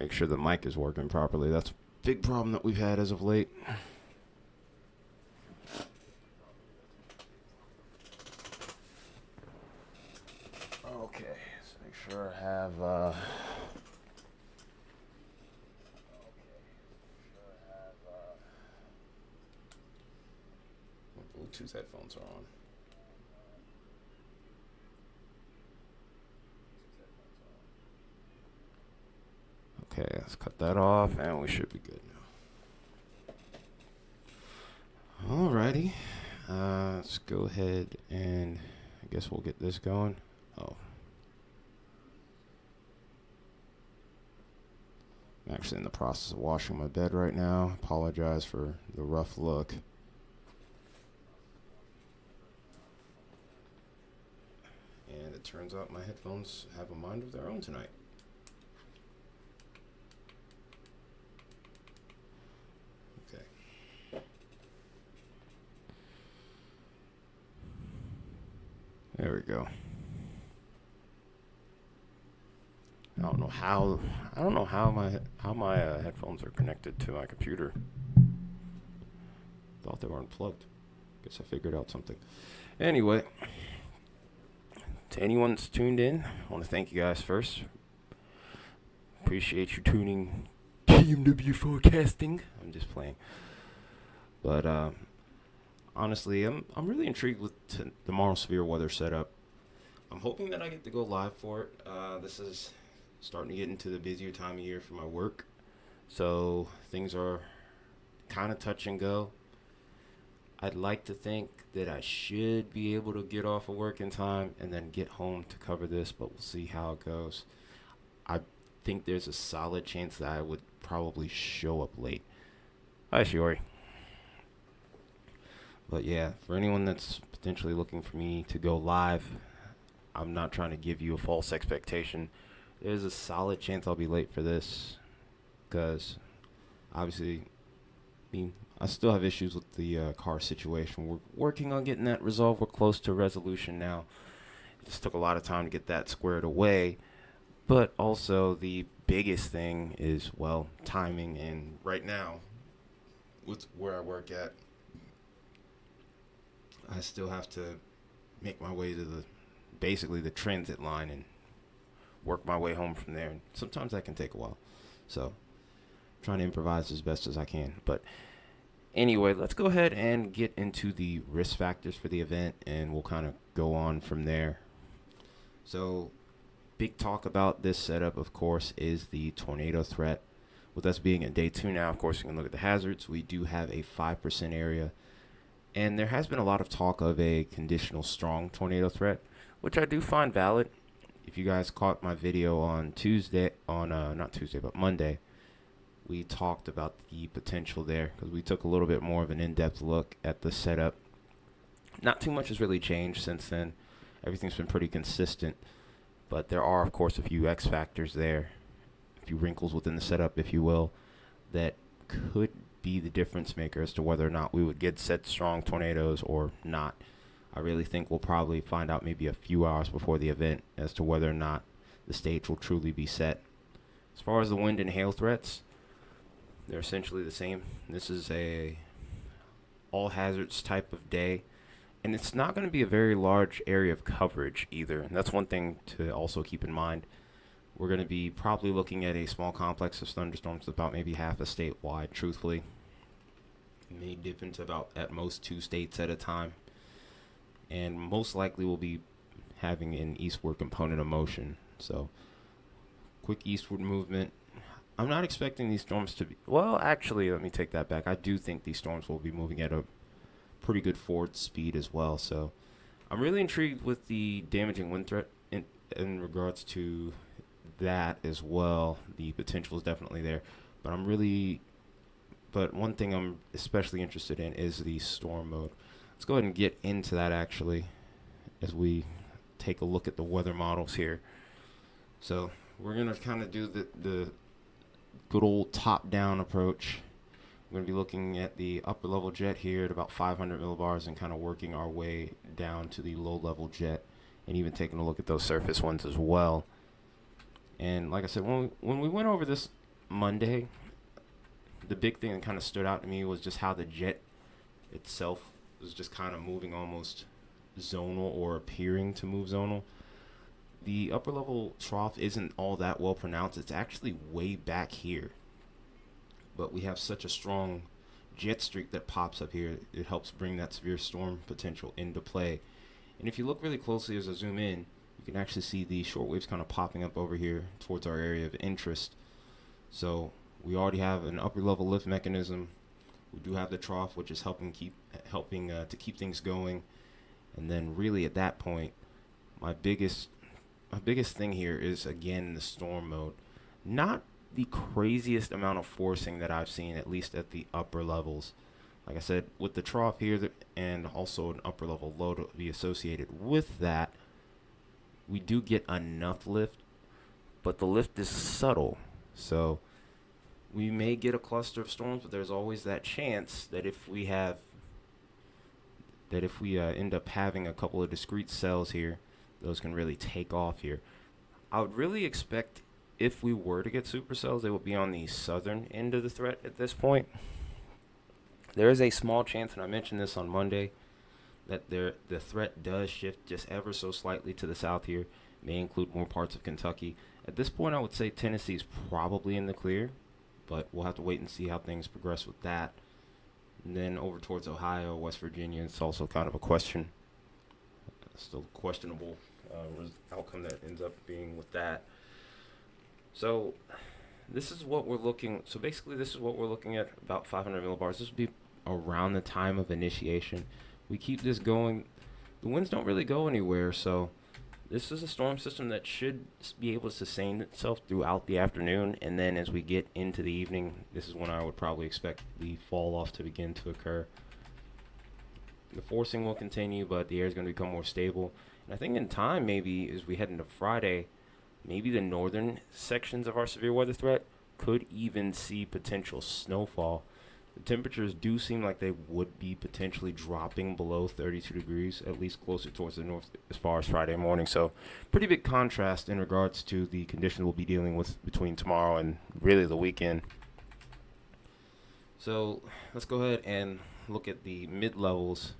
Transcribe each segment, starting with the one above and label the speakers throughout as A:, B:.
A: Make sure the mic is working properly. That's a big problem that we've had as of late. Okay, let's make sure I have Bluetooth headphones are on. Okay, let's cut that off, and we should be good now. Alrighty, let's go ahead and I guess we'll get this going. Oh, I'm actually in the process of washing my bed right now. Apologize for the rough look. And it turns out my headphones have a mind of their own tonight. There we go. I don't know how my headphones are connected to my computer. Thought they were unplugged. Guess I figured out something. Anyway, to anyone that's tuned in, I want to thank you guys first. Appreciate you tuning TMW Forecasting. I'm just playing. But honestly, I'm really intrigued with tomorrow's severe weather setup. I'm hoping that I get to go live for it. This is starting to get into the busier time of year for my work, so things are kind of touch and go. I'd like to think that I should be able to get off of work in time and then get home to cover this, but we'll see how it goes. I think there's a solid chance that I would probably show up late. Hi, Shiori. But yeah, for anyone that's potentially looking for me to go live, I'm not trying to give you a false expectation. There's a solid chance I'll be late for this because obviously, I still have issues with the car situation. We're working on getting that resolved. We're close to resolution now. It just took a lot of time to get that squared away. But also the biggest thing is, well, timing. And right now, with where I work at, I still have to make my way to basically the transit line and work my way home from there. And sometimes that can take a while. So I'm trying to improvise as best as I can. But anyway, let's go ahead and get into the risk factors for the event, and we'll kind of go on from there. So big talk about this setup, of course, is the tornado threat. With us being at day 2 now, of course, you can look at the hazards. We do have a 5% area. And there has been a lot of talk of a conditional strong tornado threat, which I do find valid. If you guys caught my video on Monday, we talked about the potential there because we took a little bit more of an in-depth look at the setup. Not too much has really changed since then. Everything's been pretty consistent, but there are, of course, a few X factors there, a few wrinkles within the setup, if you will, that could be the difference maker as to whether or not we would get set strong tornadoes or not. I really think we'll probably find out maybe a few hours before the event as to whether or not the stage will truly be set. As far as the wind and hail threats, they're essentially the same. This is a all hazards type of day, and it's not going to be a very large area of coverage either. And that's one thing to also keep in mind. We're going to be probably looking at a small complex of thunderstorms about maybe half a state wide, truthfully. It may dip into about at most 2 states at a time. And most likely we'll be having an eastward component of motion. So, quick eastward movement. I'm not expecting these storms to be... Well, actually, let me take that back. I do think these storms will be moving at a pretty good forward speed as well. So, I'm really intrigued with the damaging wind threat in regards to that as well. The potential is definitely there. But one thing I'm especially interested in is the storm mode. Let's go ahead and get into that actually as we take a look at the weather models here. So we're going to kind of do the good old top-down approach. We're going to be looking at the upper level jet here at about 500 millibars and kind of working our way down to the low level jet and even taking a look at those surface ones as well. And like I said, when we went over this Monday, the big thing that kind of stood out to me was just how the jet itself was just kind of moving almost zonal or appearing to move zonal. The upper level trough isn't all that well pronounced. It's actually way back here. But we have such a strong jet streak that pops up here. It helps bring that severe storm potential into play. And if you look really closely as I zoom in, you can actually see the short waves kind of popping up over here towards our area of interest. So we already have an upper level lift mechanism. We do have the trough, which is helping to keep things going. And then really at that point, my biggest thing here is again the storm mode. Not the craziest amount of forcing that I've seen, at least at the upper levels. Like I said, with the trough here and also an upper level low to be associated with that, we do get enough lift, but the lift is subtle. So we may get a cluster of storms, but there's always that chance that if we end up having a couple of discrete cells here, those can really take off here. I would really expect if we were to get supercells, they would be on the southern end of the threat at this point. There is a small chance, and I mentioned this on Monday, that the threat does shift just ever so slightly to the south here. May include more parts of Kentucky. At this point, I would say Tennessee's probably in the clear, but we'll have to wait and see how things progress with that. And then over towards Ohio, West Virginia, it's also kind of a question. Still questionable outcome that ends up being with that. So this is what we're looking. So basically, this is what we're looking at, about 500 millibars. This would be around the time of initiation. We keep this going. The winds don't really go anywhere, so this is a storm system that should be able to sustain itself throughout the afternoon. And then as we get into the evening, this is when I would probably expect the fall off to begin to occur. The forcing will continue, but the air is going to become more stable. And I think in time, maybe as we head into Friday, maybe the northern sections of our severe weather threat could even see potential snowfall. The temperatures do seem like they would be potentially dropping below 32 degrees, at least closer towards the north as far as Friday morning. So pretty big contrast in regards to the conditions we'll be dealing with between tomorrow and really the weekend. So let's go ahead and look at the mid-levels.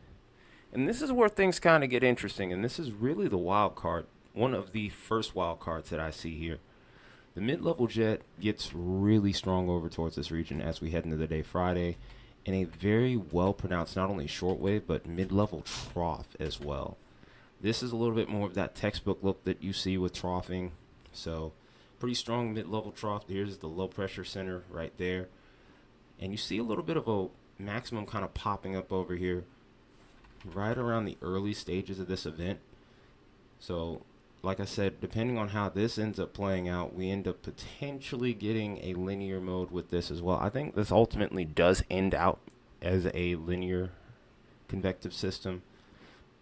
A: And this is where things kind of get interesting, and this is really the wild card, one of the first wild cards that I see here. The mid-level jet gets really strong over towards this region as we head into the day Friday, and a very well-pronounced not only shortwave but mid-level trough as well. This is a little bit more of that textbook look that you see with troughing. So pretty strong mid-level trough. Here's the low-pressure center right there. And you see a little bit of a maximum kind of popping up over here right around the early stages of this event. So like I said, depending on how this ends up playing out, we end up potentially getting a linear mode with this as well. I think this ultimately does end out as a linear convective system,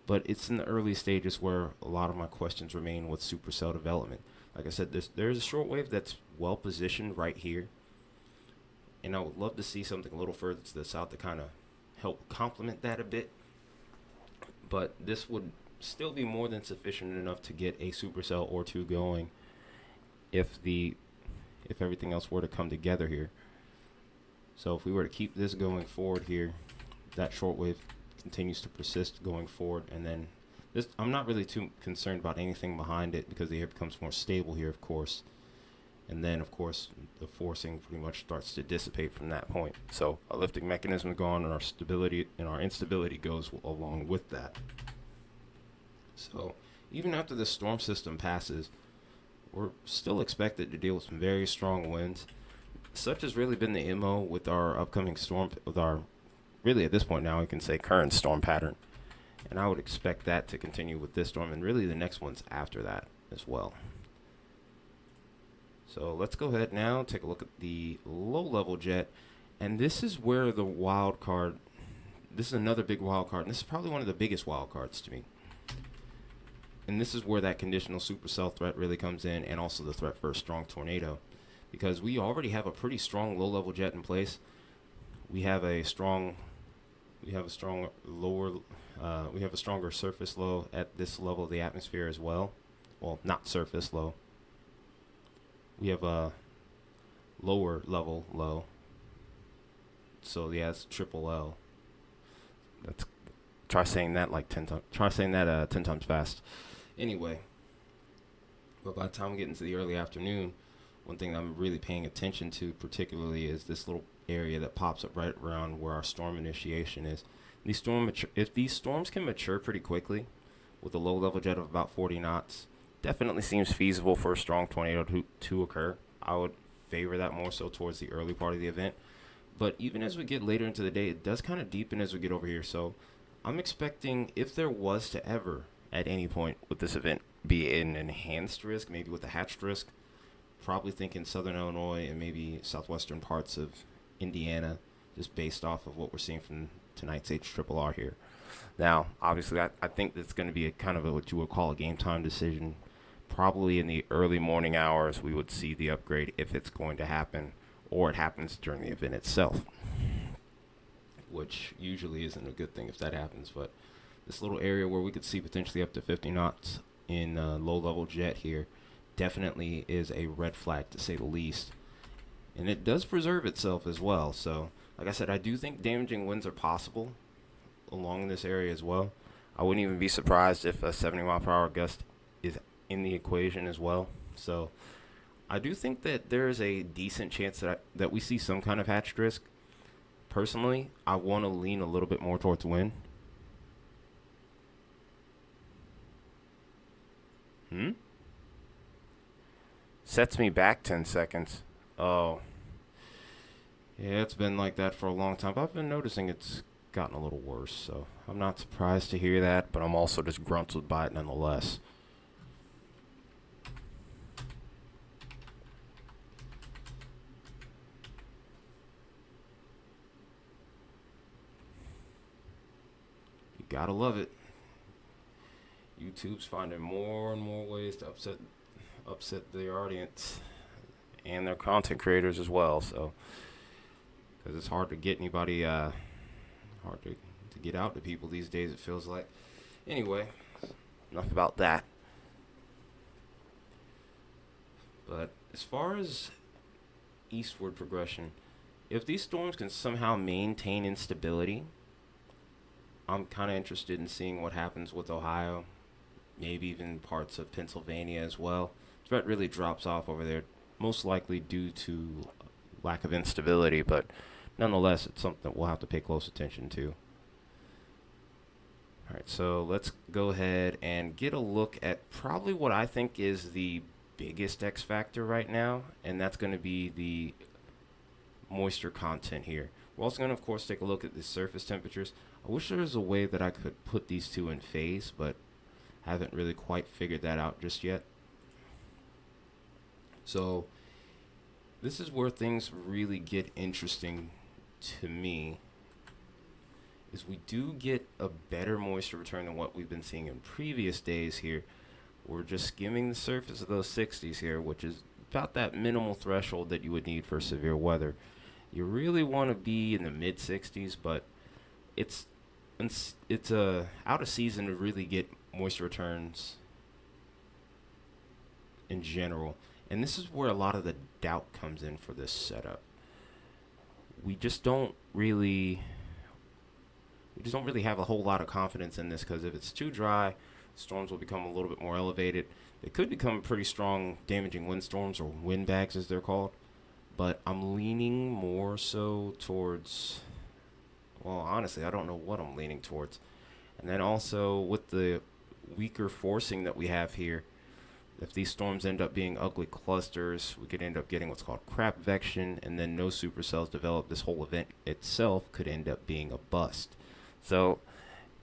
A: but it's in the early stages where a lot of my questions remain with supercell development. Like I said, there's a shortwave that's well positioned right here, and I would love to see something a little further to the south to kind of help complement that a bit, but this would still be more than sufficient enough to get a supercell or two going if everything else were to come together here. So if we were to keep this going forward here, that shortwave continues to persist going forward, and then this, I'm not really too concerned about anything behind it because the air becomes more stable here, of course. And then, of course, the forcing pretty much starts to dissipate from that point. So our lifting mechanism is gone, and our stability and our instability goes along with that. So even after this storm system passes, we're still expected to deal with some very strong winds. Such has really been the MO with our upcoming storm, with our, really at this point now, we can say current storm pattern. And I would expect that to continue with this storm and really the next ones after that as well. So let's go ahead now, take a look at the low-level jet. And this is where the wild card, this is another big wild card, and this is probably one of the biggest wild cards to me. And this is where that conditional supercell threat really comes in, and also the threat for a strong tornado. Because we already have a pretty strong low-level jet in place. We have a stronger surface low at this level of the atmosphere as well. Well, not surface low. We have a lower level low. So yeah, it's triple L. That's try saying that like 10 times. Try saying that 10 times fast. Anyway, but by the time we get into the early afternoon, one thing I'm really paying attention to particularly is this little area that pops up right around where our storm initiation is. If these storms can mature pretty quickly, with a low level jet of about 40 knots, definitely seems feasible for a strong tornado to occur. I would favor that more so towards the early part of the event. But even as we get later into the day, it does kind of deepen as we get over here. So I'm expecting, if there was to ever, at any point with this event, be an enhanced risk, maybe with a hatched risk, probably thinking southern Illinois and maybe southwestern parts of Indiana, just based off of what we're seeing from tonight's HRRR here. Now, obviously, I think that's going to be a kind of what you would call a game time decision. Probably in the early morning hours, we would see the upgrade if it's going to happen, or it happens during the event itself, which usually isn't a good thing if that happens. But this little area where we could see potentially up to 50 knots in low-level jet here definitely is a red flag, to say the least. And it does preserve itself as well. So, like I said, I do think damaging winds are possible along this area as well. I wouldn't even be surprised if a 70-mile-per-hour gust is in the equation as well. So I do think that there is a decent chance that we see some kind of hatched risk. Personally, I want to lean a little bit more towards wind. Sets me back 10 seconds. Oh. Yeah, it's been like that for a long time. But I've been noticing it's gotten a little worse. So I'm not surprised to hear that, but I'm also disgruntled by it nonetheless. You gotta love it. YouTube's finding more and more ways to upset their audience and their content creators as well. So, because it's hard to get anybody, hard to get out to people these days, it feels like. Anyway, enough about that. But as far as eastward progression, if these storms can somehow maintain instability, I'm kind of interested in seeing what happens with Ohio, maybe even parts of Pennsylvania as well. Threat really drops off over there, most likely due to lack of instability, but nonetheless, it's something that we'll have to pay close attention to. All right, so let's go ahead and get a look at probably what I think is the biggest X factor right now, and that's going to be the moisture content here. We're also going to, of course, take a look at the surface temperatures. I wish there was a way that I could put these two in phase, but haven't really quite figured that out just yet. So this is where things really get interesting to me, is we do get a better moisture return than what we've been seeing in previous days here. We're just skimming the surface of those 60s here, which is about that minimal threshold that you would need for severe weather. You really want to be in the mid 60s, but it's out of season to really get moisture returns in general. And this is where a lot of the doubt comes in for this setup. We just don't really have a whole lot of confidence in this, because if it's too dry, storms will become a little bit more elevated. They could become pretty strong damaging windstorms, or windbags as they're called. But I'm leaning more so towards, well, honestly, I don't know what I'm leaning towards. And then also with the weaker forcing that we have here, if these storms end up being ugly clusters, we could end up getting what's called crap vection, and then no supercells develop. This whole event itself could end up being a bust. So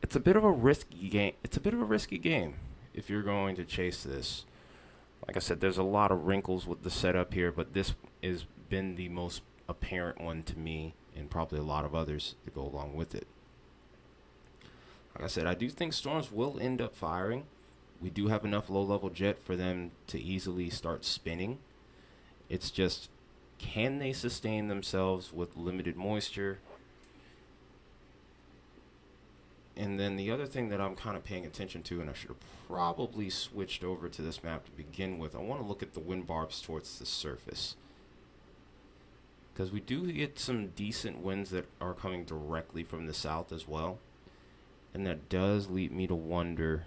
A: it's a bit of a risky game. If you're going to chase this. Like I said, there's a lot of wrinkles with the setup here, but this has been the most apparent one to me, and probably a lot of others that go along with it. Like I said, I do think storms will end up firing. We do have enough low-level jet for them to easily start spinning. It's just, can they sustain themselves with limited moisture? And then the other thing that I'm kind of paying attention to, and I should have probably switched over to this map to begin with, I want to look at the wind barbs towards the surface. because we do get some decent winds that are coming directly from the south as well. And that does lead me to wonder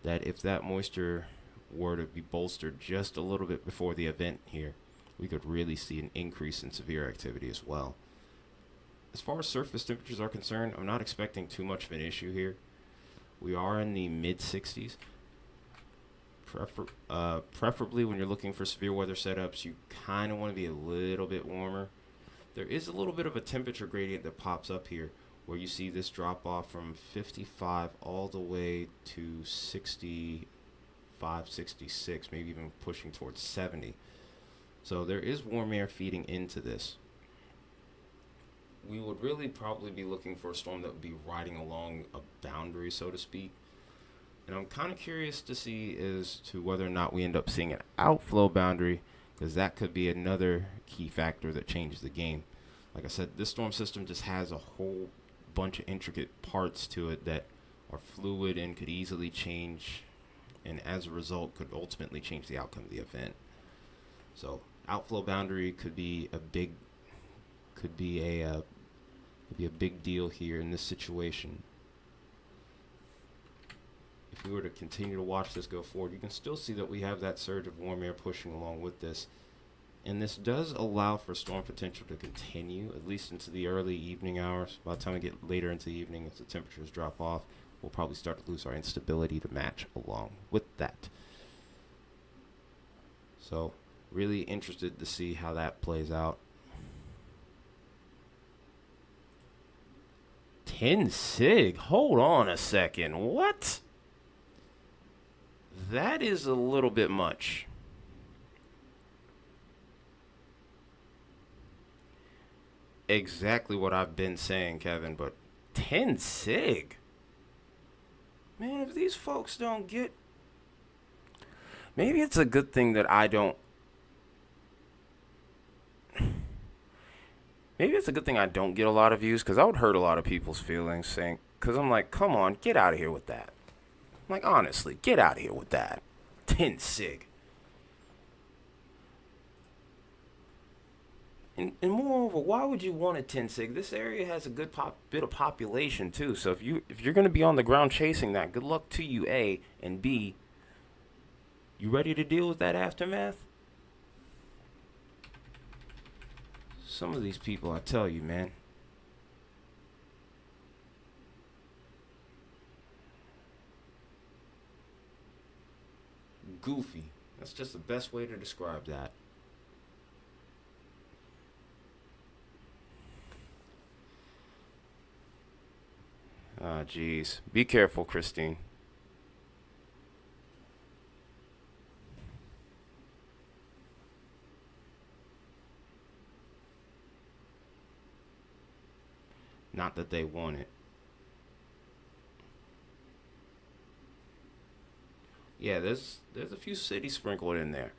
A: that if that moisture were to be bolstered just a little bit before the event here, we could really see an increase in severe activity as well. As far as surface temperatures are concerned, I'm not expecting too much of an issue here. We are in the mid 60s. Preferably when you're looking for severe weather setups, you kind of want to be a little bit warmer. There is a little bit of a temperature gradient that pops up here where you see this drop off from 55 all the way to 65, 66, maybe even pushing towards 70. So there is warm air feeding into this. We would really probably be looking for a storm that would be riding along a boundary, so to speak. And I'm kind of curious to see as to whether or not we end up seeing an outflow boundary, because that could be another key factor that changes the game. Like I said, this storm system just has a whole bunch of intricate parts to it that are fluid and could easily change, and as a result could ultimately change the outcome of the event. So outflow boundary could be a big deal here in this situation. If we were to continue to watch this go forward, you can still see that we have that surge of warm air pushing along with this. And this does allow for storm potential to continue, at least into the early evening hours. By the time we get later into the evening, as the temperatures drop off, we'll probably start to lose our instability to match along with that. So, really interested to see how that plays out. 10 sig? Hold on a second. What? That is a little bit much. Exactly what I've been saying, Kevin, but 10 sig? Man, if these folks don't get... Maybe it's a good thing that I don't... Maybe it's a good thing I don't get a lot of views, because I would hurt a lot of people's feelings saying... Because I'm like, come on, get out of here with that. Like, honestly, get out of here with that. 10 sig. And moreover, why would you want a 10 sig? This area has a good bit of population too. So if you're going to be on the ground chasing that, good luck to you, A, and B, you ready to deal with that aftermath? Some of these people, I tell you, man. Goofy. That's just the best way to describe that. Ah, jeez. Be careful, Christine. Not that they want it. Yeah, there's a few cities sprinkled in there.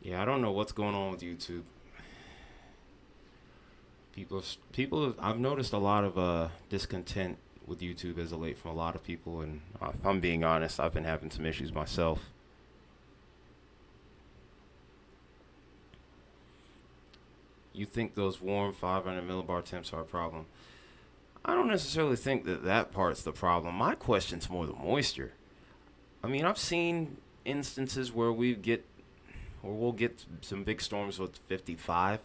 A: Yeah, I don't know what's going on with YouTube. I've noticed a lot of discontent with YouTube as of late from a lot of people, and if I'm being honest, I've been having some issues myself. You think those warm 500 millibar temps are a problem? I don't necessarily think that part's the problem. My question's more the moisture. I mean, I've seen instances where we'll get some big storms with 55,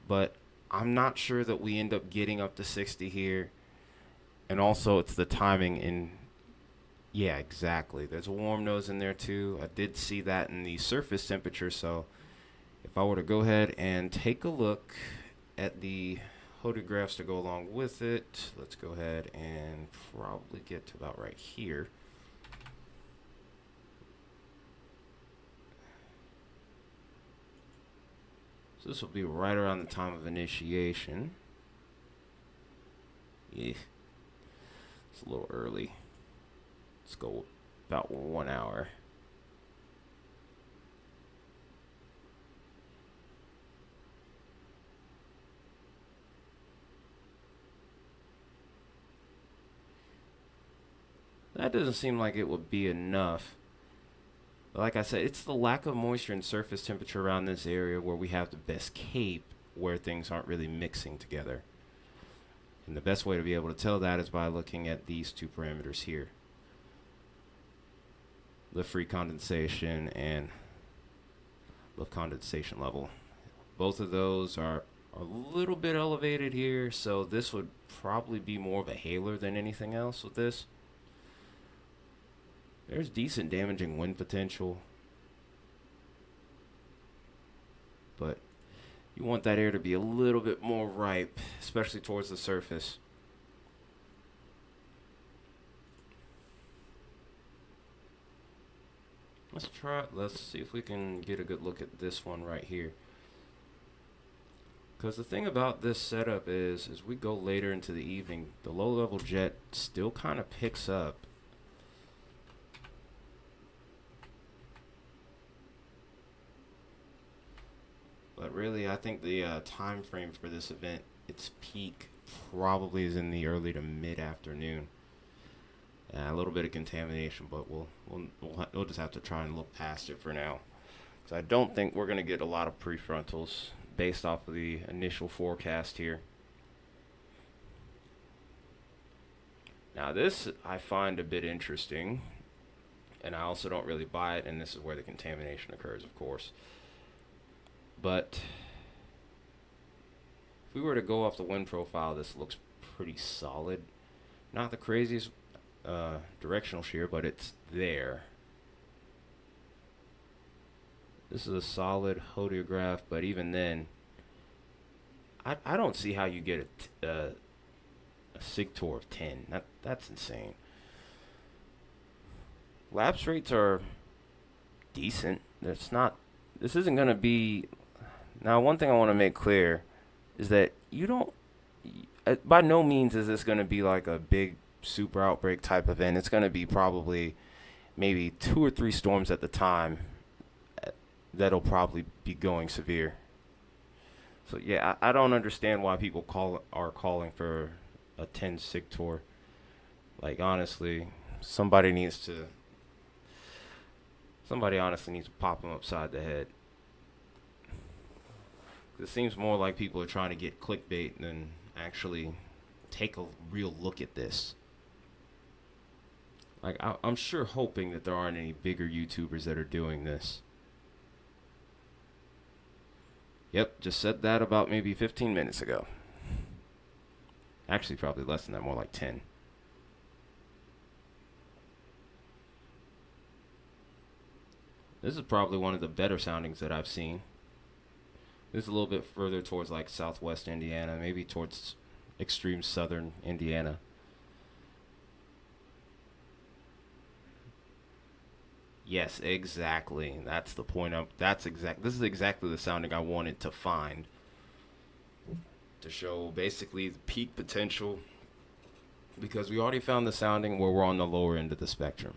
A: but I'm not sure that we end up getting up to 60 here. And also, it's the timing in... Yeah, exactly. There's a warm nose in there, too. I did see that in the surface temperature, so if I were to go ahead and take a look at the photographs to go along with it, let's go ahead and probably get to about right here. So this will be right around the time of initiation. Yeah, it's a little early. Let's go about 1 hour. That doesn't seem like it would be enough. Like I said, it's the lack of moisture and surface temperature around this area where we have the best cape where things aren't really mixing together. And the best way to be able to tell that is by looking at these two parameters here. The free condensation and the condensation level. Both of those are a little bit elevated here, so this would probably be more of a hailer than anything else with this. There's decent damaging wind potential, but you want that air to be a little bit more ripe, especially towards the surface. Let's see if we can get a good look at this one right here. Because the thing about this setup is, as we go later into the evening, the low level jet still kind of picks up. But really, I think the time frame for this event, its peak probably is in the early to mid-afternoon. A little bit of contamination, but we'll just have to try and look past it for now. So I don't think we're going to get a lot of prefrontals based off of the initial forecast here. Now this I find a bit interesting, and I also don't really buy it, and this is where the contamination occurs, of course. But if we were to go off the wind profile, this looks pretty solid. Not the craziest directional shear, but it's there. This is a solid hodiograph, but even then, I don't see how you get a SIGTOR of 10. That's insane. Lapse rates are decent. This isn't going to be... Now, one thing I want to make clear is that you don't... by no means is this going to be like a big super outbreak type event. It's going to be probably maybe 2 or 3 storms at the time that'll probably be going severe. So yeah, I don't understand why people are calling for a 10 SIGTOR. Like honestly, somebody honestly needs to pop them upside the head. It seems more like people are trying to get clickbait than actually take a real look at this. Like I'm sure hoping that there aren't any bigger YouTubers that are doing this. Yep, just said that about maybe 15 minutes ago. Actually, probably less than that, more like 10. This is probably one of the better soundings that I've seen. This is a little bit further towards like southwest Indiana, maybe towards extreme southern Indiana. Yes, exactly. That's the point. This is exactly the sounding I wanted to find. To show basically the peak potential. Because we already found the sounding where we're on the lower end of the spectrum.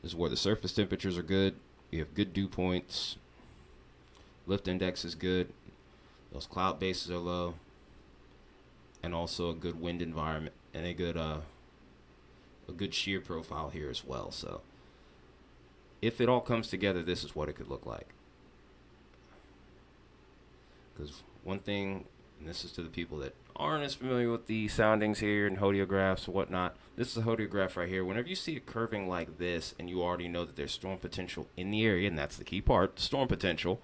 A: This is where the surface temperatures are good. We have good dew points. Lift index is good. Those cloud bases are low. And also a good wind environment. And a good shear profile here as well. So if it all comes together, this is what it could look like. Because one thing, and this is to the people that aren't as familiar with the soundings here and hodiographs and whatnot, this is a hodiograph right here. Whenever you see it curving like this and you already know that there's storm potential in the area, and that's the key part, storm potential,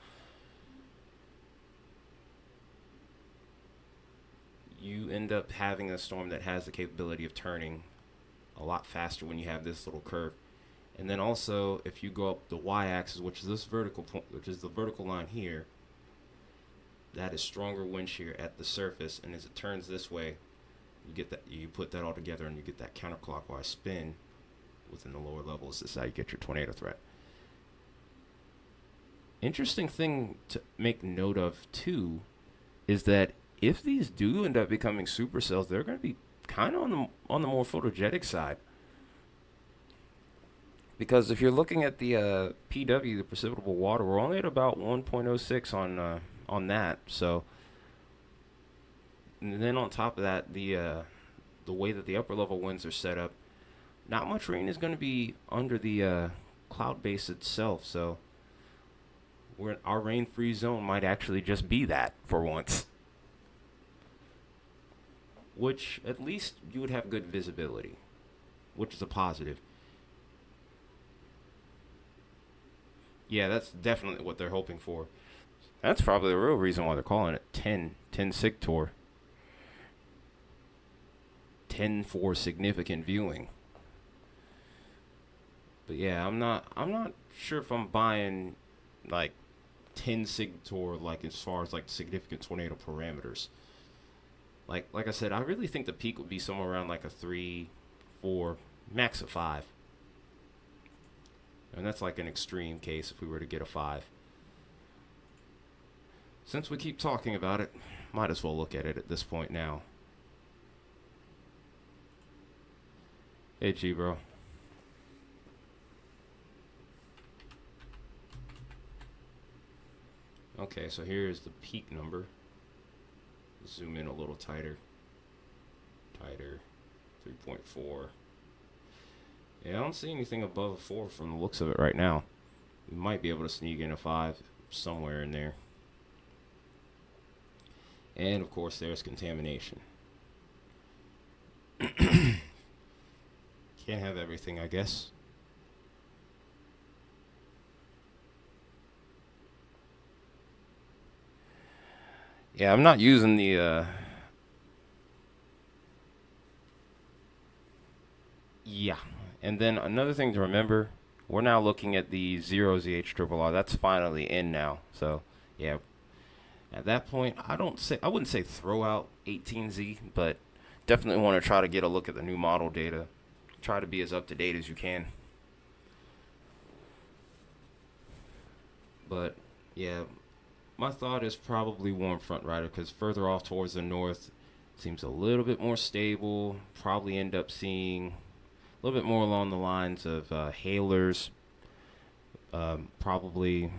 A: you end up having a storm that has the capability of turning a lot faster when you have this little curve. And then also, if you go up the y-axis, which is this vertical point, which is the vertical line here, that is stronger wind shear at the surface. And as it turns this way, you get that. You put that all together, and you get that counterclockwise spin within the lower levels. This is how you get your tornado threat. Interesting thing to make note of too is that if these do end up becoming supercells, they're going to be kind of on the more photogenic side. Because if you're looking at the PW, the precipitable water, we're only at about 1.06 on that. So, and then on top of that, the way that the upper level winds are set up, not much rain is going to be under the cloud base itself. So our rain-free zone might actually just be that for once, which at least you would have good visibility, which is a positive. Yeah, that's definitely what they're hoping for. That's probably the real reason why they're calling it 10 Sig Tour. 10 for significant viewing. But yeah, I'm not sure if I'm buying like 10 Sig Tour like as far as like significant tornado parameters. Like I said, I really think the peak would be somewhere around like a 3, 4, max of 5. And that's like an extreme case if we were to get a 5. Since we keep talking about it, might as well look at it at this point now. Hey, G, bro. Okay, so here's the peak number. Zoom in a little tighter. Tighter. 3.4. Yeah, I don't see anything above a 4 from the looks of it right now. We might be able to sneak in a 5 somewhere in there. And of course, there's contamination. Can't have everything, I guess. Yeah, I'm not using the, yeah. And then another thing to remember, we're now looking at the 0ZH triple R. That's finally in now. So, yeah. At that point, I wouldn't say throw out 18Z, but definitely want to try to get a look at the new model data. Try to be as up to date as you can. But, yeah, my thought is probably Warm Front Rider because further off towards the north seems a little bit more stable. Probably end up seeing a little bit more along the lines of hailers, probably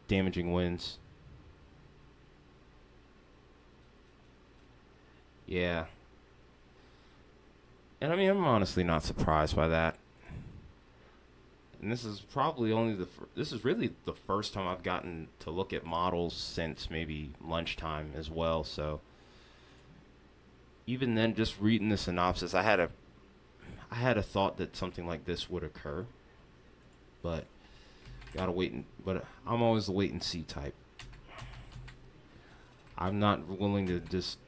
A: damaging winds. Yeah. And I mean, I'm honestly not surprised by that. And this is probably this is really the first time I've gotten to look at models since maybe lunchtime as well. So even then, just reading the synopsis, I had a thought that something like this would occur, but gotta wait. But I'm always the wait and see type. I'm not willing to just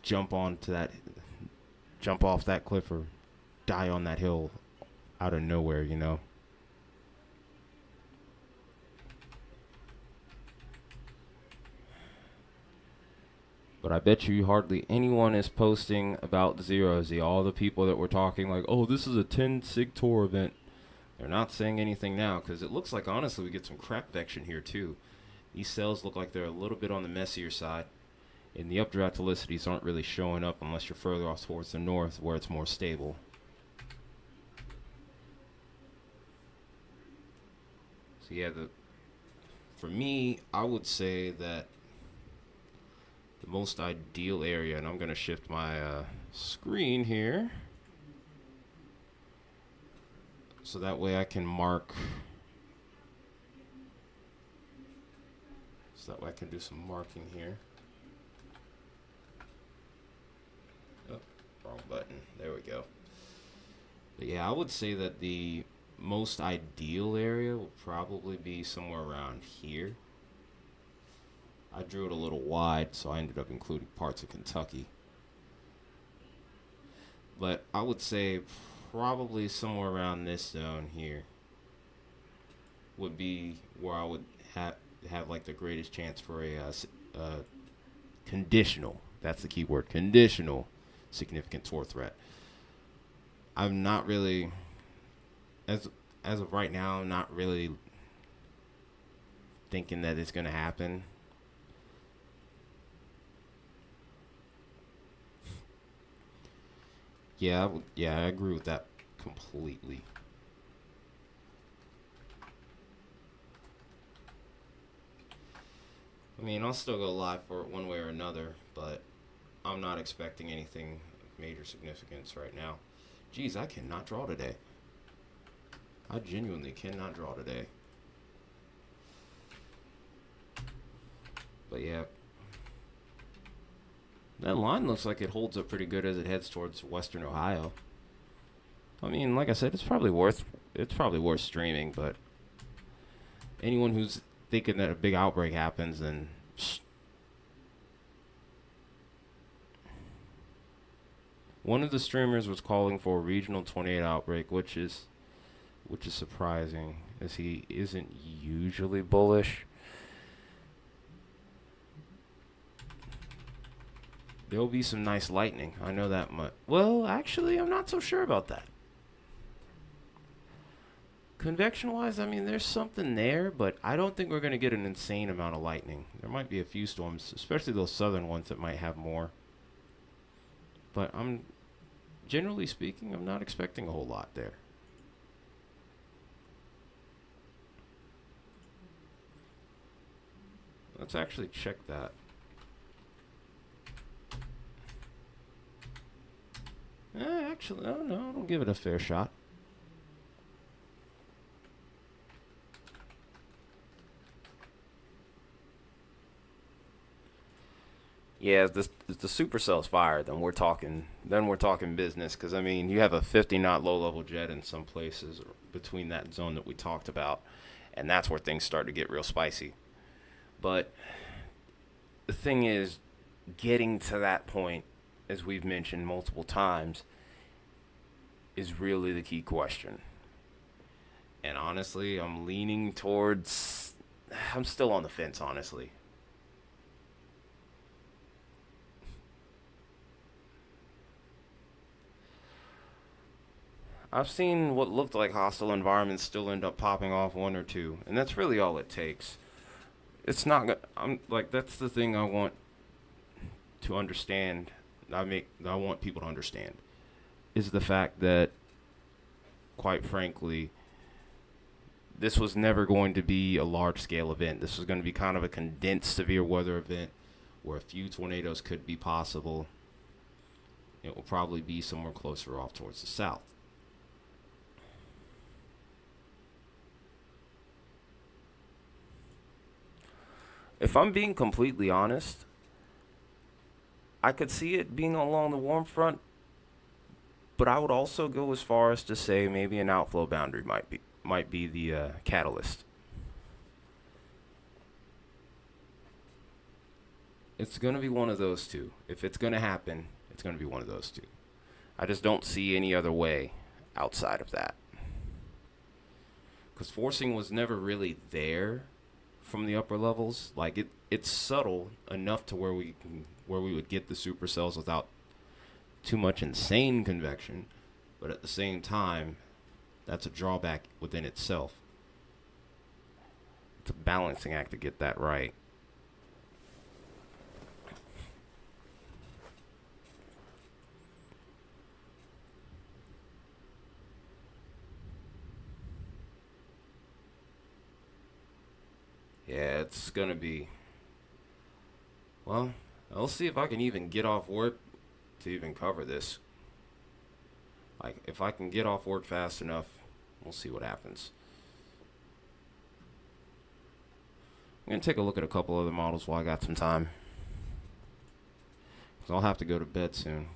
A: jump onto that, jump off that cliff or die on that hill out of nowhere, you know. But I bet you hardly anyone is posting about Zero Z. All the people that were talking like, oh, this is a 10 Sig Tour event. They're not saying anything now because it looks like, honestly, we get some crap vection here, too. These cells look like they're a little bit on the messier side. And the updraft velocities aren't really showing up unless you're further off towards the north where it's more stable. So, yeah, for me, I would say that the most ideal area, and I'm going to shift my screen here so that way I can mark, so that way I can do some marking here. Oh, wrong button. There we go. But yeah, I would say that the most ideal area will probably be somewhere around here. I drew it a little wide, so I ended up including parts of Kentucky. But I would say probably somewhere around this zone here would be where I would have like the greatest chance for a conditional. That's the key word, conditional significant tour threat. I'm not really, as of right now, I'm not really thinking that it's going to happen. Yeah, I agree with that completely. I mean, I'll still go live for it one way or another, but I'm not expecting anything of major significance right now. Geez, I cannot draw today. I genuinely cannot draw today. But yeah, that line looks like it holds up pretty good as it heads towards western Ohio. I mean, like I said, it's probably worth streaming, but anyone who's thinking that a big outbreak happens, then one of the streamers was calling for a regional tornado outbreak, which is surprising, as he isn't usually bullish. There'll be some nice lightning. I know that much. Well, actually, I'm not so sure about that. Convection wise, I mean, there's something there, but I don't think we're going to get an insane amount of lightning. There might be a few storms, especially those southern ones that might have more. But generally speaking, I'm not expecting a whole lot there. Let's actually check that. Actually, no, don't give it a fair shot. Yeah, if the supercell's fire, then we're talking business. Because I mean, you have a 50 knot low level jet in some places between that zone that we talked about, and that's where things start to get real spicy. But the thing is, getting to that point, as we've mentioned multiple times, is really the key question. And honestly, I'm leaning towards. I'm still on the fence, honestly. I've seen what looked like hostile environments still end up popping off one or two, and that's really all it takes. It's not. I'm like that's the thing I want to understand. I want people to understand is the fact that, quite frankly, this was never going to be a large scale event. This was going to be kind of a condensed severe weather event where a few tornadoes could be possible. It will probably be somewhere closer off towards the south. If I'm being completely honest, I could see it being along the warm front, but I would also go as far as to say maybe an outflow boundary might be the catalyst. It's going to be one of those two. If it's going to happen, it's going to be one of those two. I just don't see any other way outside of that. Because forcing was never really there from the upper levels. Like it's subtle enough to where we would get the supercells without too much insane convection, but at the same time, that's a drawback within itself. It's a balancing act to get that right. Yeah, it's gonna be. Well, I'll see if I can even get off work to even cover this. Like, if I can get off work fast enough, we'll see what happens. I'm gonna take a look at a couple other models while I got some time. 'Cause I'll have to go to bed soon.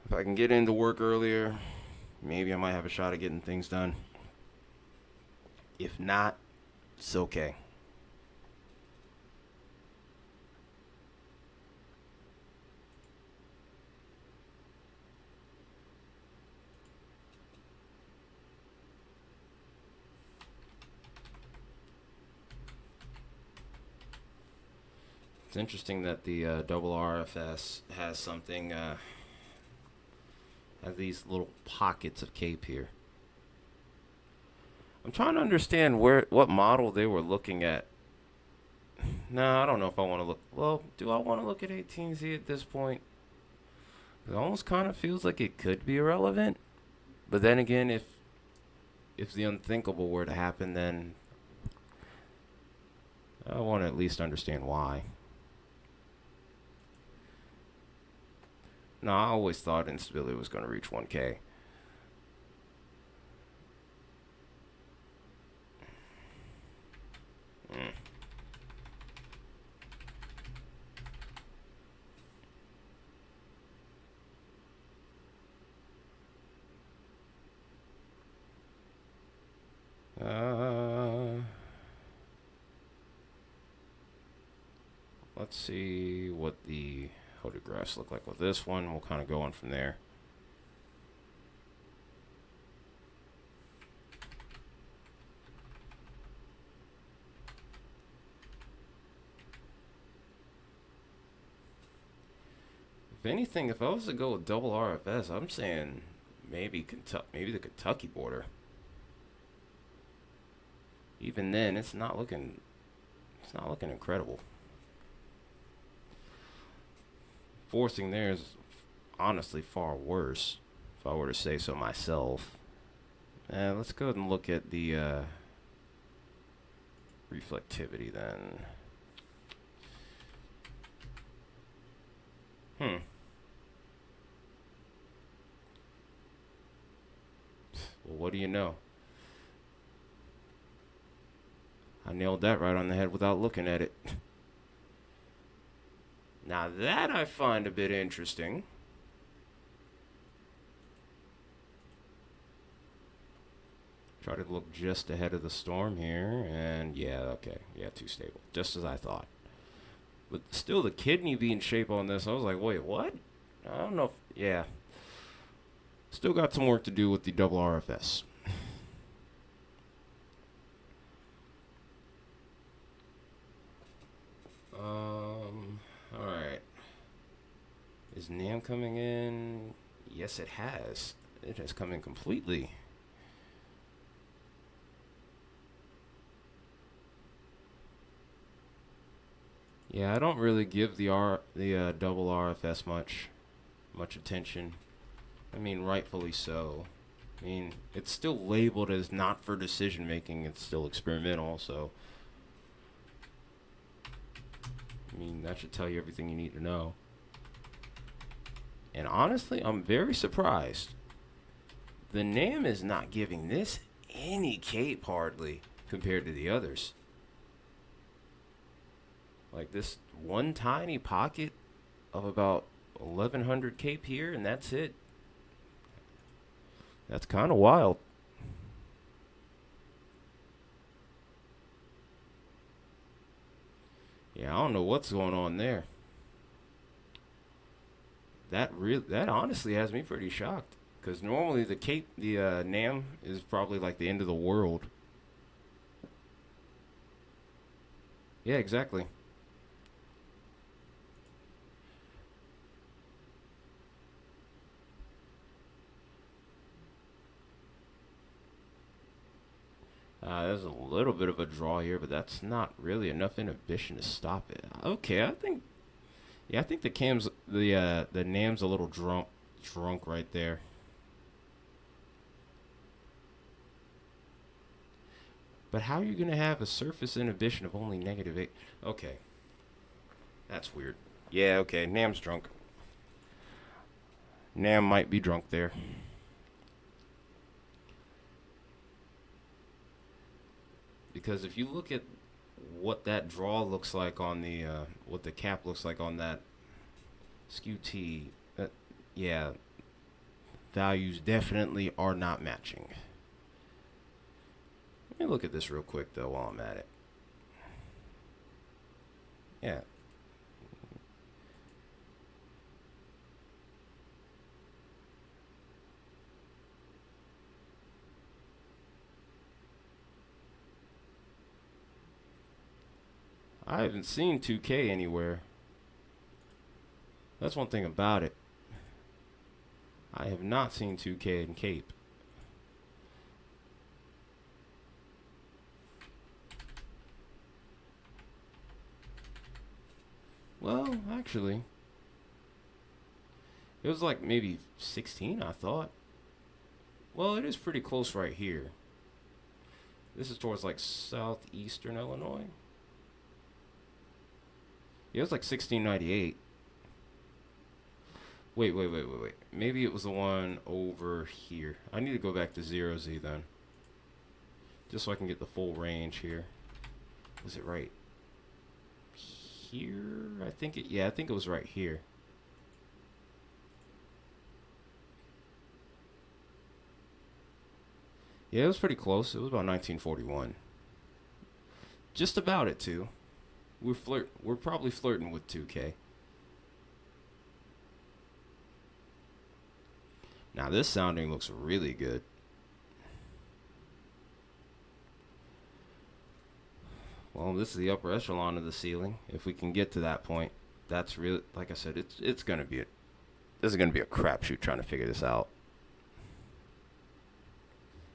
A: If I can get into work earlier, maybe I might have a shot at getting things done. If not, it's okay. It's interesting that the double RFS has something, has these little pockets of cape here. I'm trying to understand what model they were looking at. No, I don't know if I want to look. Well, do I want to look at 18Z at this point? It almost kind of feels like it could be irrelevant. But then again, if the unthinkable were to happen, then I want to at least understand why. No, I always thought instability was going to reach 1K. Mm. Let's see what the photographs look like with this one. We'll kind of go on from there. If anything, if I was to go with double RFS, I'm saying maybe maybe the Kentucky border. Even then, it's not looking incredible. Forcing there is honestly far worse, if I were to say so myself. Let's go ahead and look at the reflectivity then. Well, what do you know? I nailed that right on the head without looking at it. Now that I find a bit interesting. Try to look just ahead of the storm here, and yeah, okay. Yeah, too stable. Just as I thought. But still, the kidney being shape on this, I was like, wait, what? I don't know if, yeah. Still got some work to do with the double RFS. Alright. Is NAM coming in? Yes, it has. It has come in completely. Yeah, I don't really give the double RFS much attention. I mean, rightfully so. I mean, it's still labeled as not for decision making. It's still experimental, so I mean, that should tell you everything you need to know. And honestly, I'm very surprised. The NAM is not giving this any cape hardly compared to the others. Like this one tiny pocket of about 1100 cape here, and that's it. That's kind of wild. Yeah, I don't know what's going on there. That honestly has me pretty shocked, because normally the NAM is probably like the end of the world. Yeah, exactly. There's a little bit of a draw here, but that's not really enough inhibition to stop it. Okay, I think the NAM's a little drunk right there. But how are you gonna have a surface inhibition of only -8? Okay, that's weird. Yeah, okay, NAM's drunk. NAM might be drunk there. Because if you look at what that draw looks like on the what the cap looks like on that skew T, yeah, values definitely are not matching. Let me look at this real quick though while I'm at it. Yeah. I haven't seen 2K anywhere. That's one thing about it. I have not seen 2K in Cape. Well, actually, it was like maybe 16, I thought. Well, it is pretty close right here. This is towards like southeastern Illinois. Yeah, it was like 1698. Wait. Maybe it was the one over here. I need to go back to 0Z then. Just so I can get the full range here. Was it right here? I think it was right here. Yeah, it was pretty close. It was about 1941. Just about it too. We're probably flirting with 2K. Now this sounding looks really good. Well, this is the upper echelon of the ceiling. If we can get to that point, that's really, like I said, it's gonna be this is gonna be a crapshoot trying to figure this out.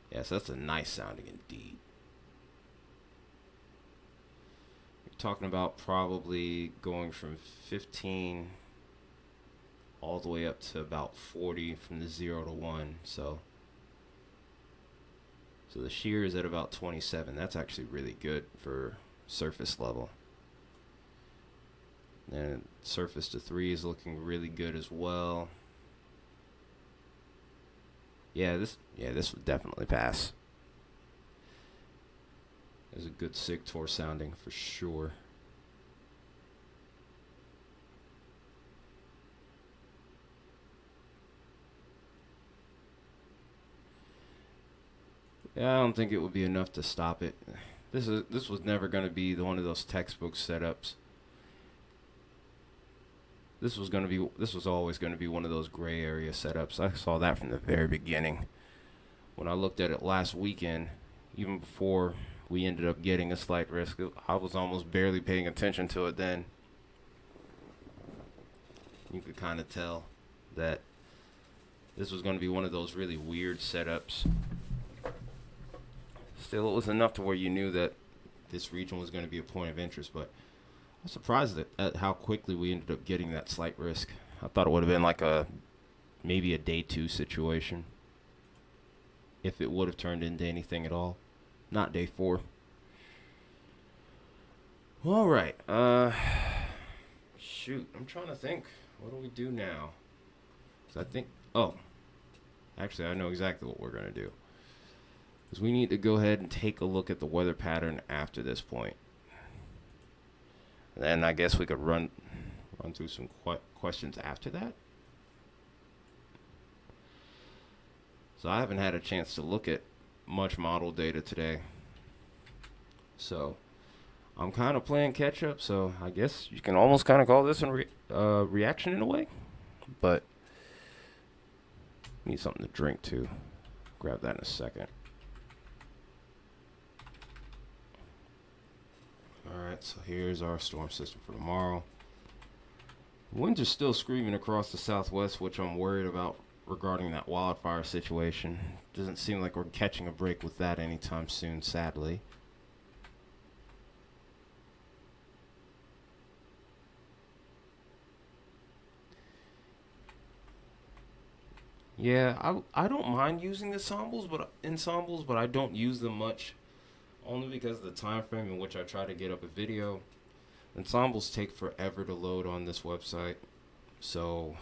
A: Yes, that's a nice sounding indeed. You're talking about probably going from 15 all the way up to about 40 from the 0 to 1. So the shear is at about 27. That's actually really good for surface level. And surface to 3 is looking really good as well. This would definitely pass. There's a good Sigtor sounding for sure. Yeah, I don't think it would be enough to stop it. This was never going to be one of those textbook setups. This was always going to be one of those gray area setups. I saw that from the very beginning. When I looked at it last weekend, even before we ended up getting a slight risk, I was almost barely paying attention to it then. You could kind of tell that this was going to be one of those really weird setups. Still, it was enough to where you knew that this region was going to be a point of interest, but I was surprised at how quickly we ended up getting that slight risk. I thought it would have been like maybe a day 2 situation, if it would have turned into anything at all. Not day 4. All right. Shoot. I'm trying to think. What do we do now? 'Cause actually, I know exactly what we're going to do. Because we need to go ahead and take a look at the weather pattern after this point. Then I guess we could run through some questions after that. So I haven't had a chance to look at much model data today. So I'm kind of playing catch up. So I guess you can almost kind of call this a reaction in a way. But need something to drink too. Grab that in a second. Alright, so here's our storm system for tomorrow. Winds are still screaming across the southwest, which I'm worried about regarding that wildfire situation. Doesn't seem like we're catching a break with that anytime soon, sadly. Yeah, I don't mind using ensembles, but I don't use them much, only because of the time frame in which I try to get up a video. Ensembles take forever to load on this website, so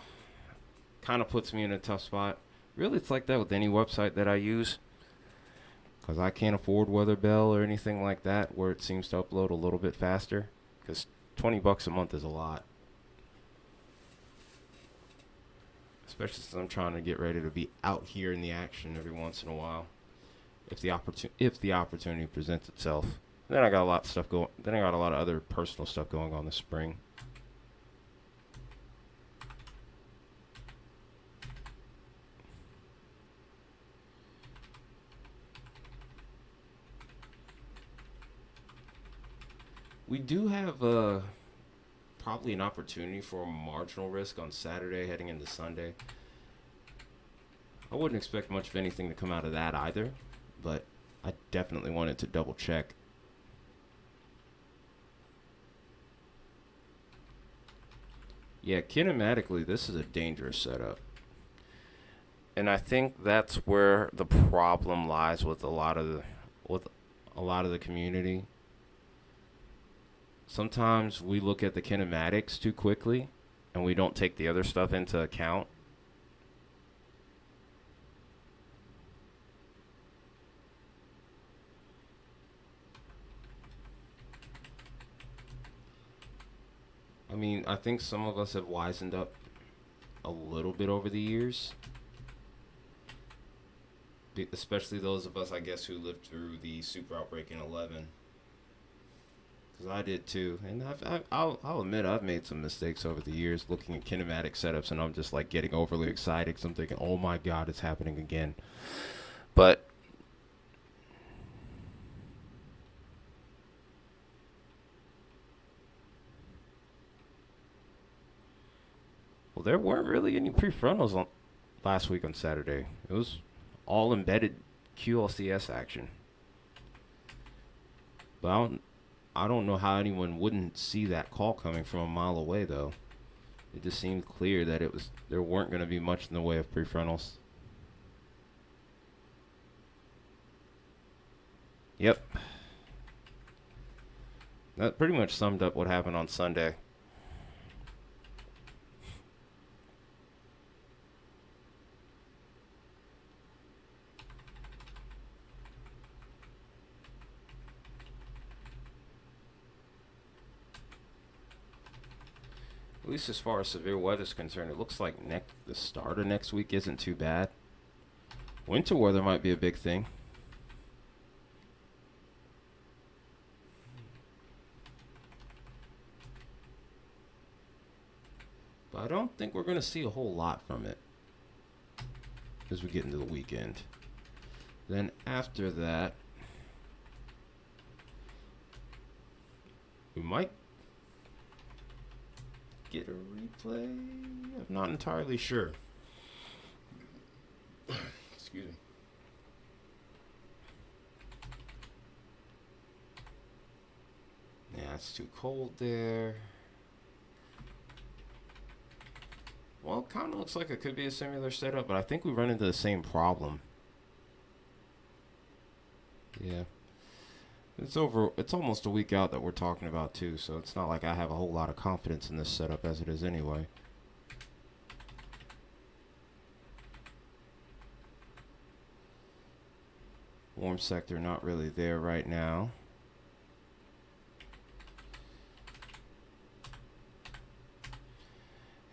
A: kind of puts me in a tough spot. Really, it's like that with any website that I use, because I can't afford Weatherbell or anything like that, where it seems to upload a little bit faster, because $20 a month is a lot. Especially since I'm trying to get ready to be out here in the action every once in a while, if the opportunity presents itself. Then I got a lot of stuff going. Then I got a lot of other personal stuff going on this spring. We do have probably an opportunity for a marginal risk on Saturday heading into Sunday. I wouldn't expect much of anything to come out of that either, but I definitely wanted to double check. Yeah, kinematically, this is a dangerous setup. And I think that's where the problem lies with a lot of the community. Sometimes we look at the kinematics too quickly and we don't take the other stuff into account. mean, I think some of us have wisened up a little bit over the years, especially those of us, I guess, who lived through the super outbreak in 11. Because I did too, and I'll admit I've made some mistakes over the years looking at kinematic setups, and I'm just like getting overly excited because I'm thinking, oh my god, it's happening again. But well, there weren't really any prefrontals on last week on Saturday. It was all embedded QLCS action. But I don't know how anyone wouldn't see that call coming from a mile away, though. It just seemed clear that there weren't going to be much in the way of prefrontals. Yep. That pretty much summed up what happened on Sunday. At least as far as severe weather is concerned, it looks like the start of next week isn't too bad. Winter weather might be a big thing. But I don't think we're going to see a whole lot from it as we get into the weekend. Then after that, we might get a replay. I'm not entirely sure. Excuse me. Yeah, it's too cold there. Well, it kind of looks like it could be a similar setup, but I think we run into the same problem. Yeah. It's almost a week out that we're talking about, too, so it's not like I have a whole lot of confidence in this setup as it is anyway. Warm sector not really there right now.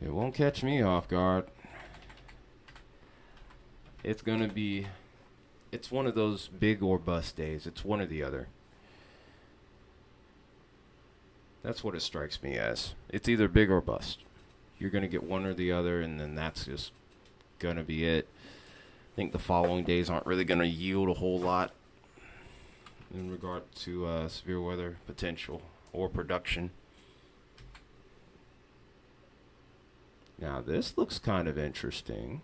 A: It won't catch me off guard. It's one of those big or bust days. It's one or the other. That's what it strikes me as. It's either big or bust. You're going to get one or the other, and then that's just going to be it. I think the following days aren't really going to yield a whole lot in regard to severe weather potential or production. Now, this looks kind of interesting.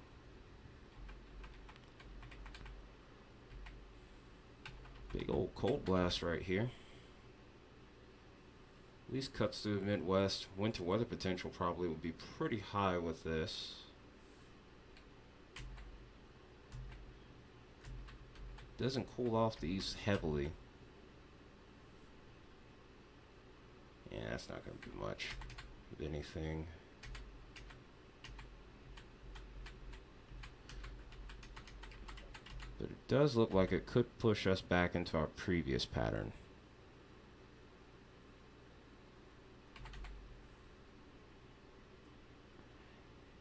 A: Big old cold blast right here. At least cuts through the Midwest. Winter weather potential probably would be pretty high with this. Doesn't cool off the east heavily. Yeah, that's not going to do much with anything. But it does look like it could push us back into our previous pattern.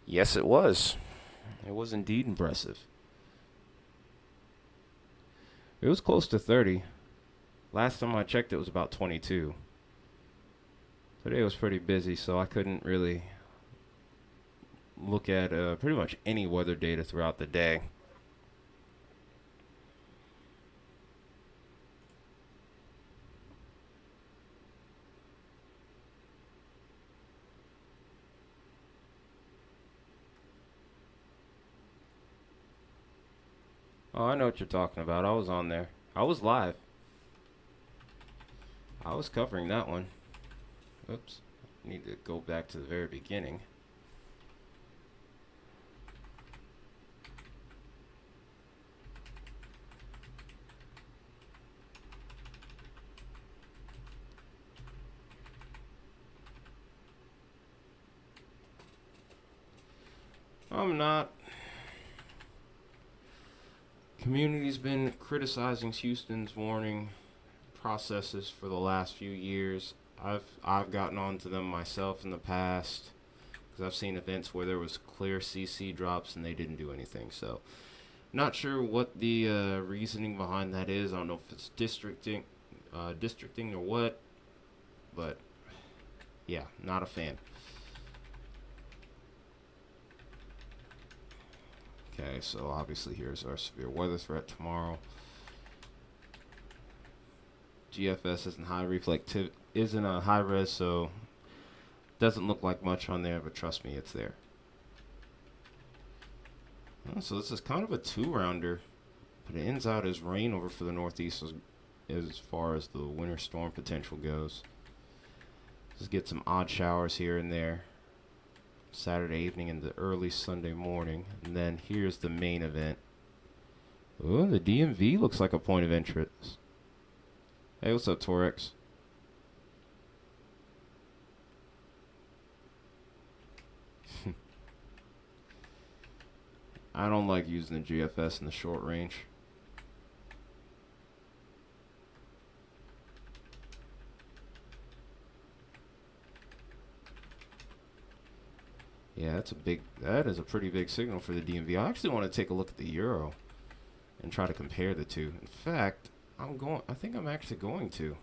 A: Yes, it was. It was indeed impressive. It was close to 30. Last time I checked, it was about 22. Today was pretty busy, so I couldn't really look at pretty much any weather data throughout the day. Oh, I know what you're talking about. I was on there. I was live. I was covering that one. Oops. Need to go back to the very beginning. I'm not. Community's been criticizing Houston's warning processes for the last few years. I've gotten onto them myself in the past because I've seen events where there was clear CC drops and they didn't do anything. So not sure what the reasoning behind that is. I don't know if it's districting or what, but yeah, not a fan. Okay, so obviously here's our severe weather threat tomorrow. GFS isn't a high res, so doesn't look like much on there, but trust me, it's there. So this is kind of a two-rounder, but it ends out as rain over for the Northeast as far as the winter storm potential goes. Just get some odd showers here and there Saturday evening and the early Sunday morning. And then here's the main event. Oh, the DMV looks like a point of interest. Hey, what's up, Torex? I don't like using the GFS in the short range. Yeah, that is a pretty big signal for the DMV. I actually want to take a look at the Euro and try to compare the two. In fact, I think I'm actually going to.